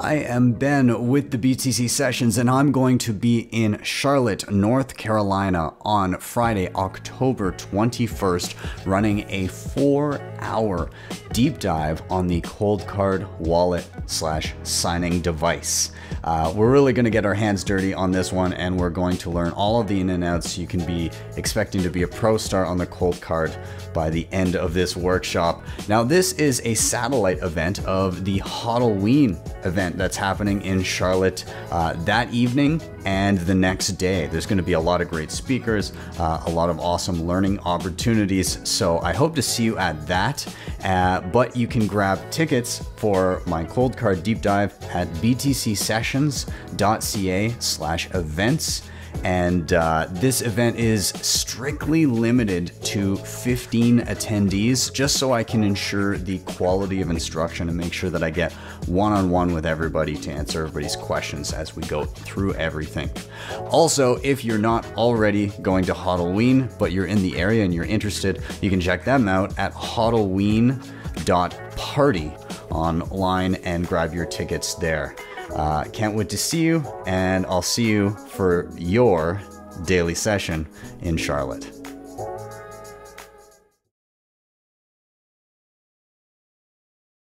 I am Ben with the BTC Sessions, and I'm going to be in Charlotte, North Carolina on Friday, October 21st, running a 4-hour deep dive on the Coldcard wallet / signing device. We're really going to get our hands dirty on this one, and we're going to learn all of the in and outs. You can be expecting to be a pro star on the Coldcard by the end of this workshop. Now, this is a satellite event of the Halloween event that's happening in Charlotte that evening and the next day. There's going to be a lot of great speakers, a lot of awesome learning opportunities. So I hope to see you at that. But you can grab tickets for my Coldcard deep dive at btcsessions.ca/events. And this event is strictly limited to 15 attendees, just so I can ensure the quality of instruction and make sure that I get one-on-one with everybody to answer everybody's questions as we go through everything. Also, if you're not already going to Halloween, but you're in the area and you're interested, you can check them out at halloween.party online and grab your tickets there. Can't wait to see you, and I'll see you for your daily session in Charlotte.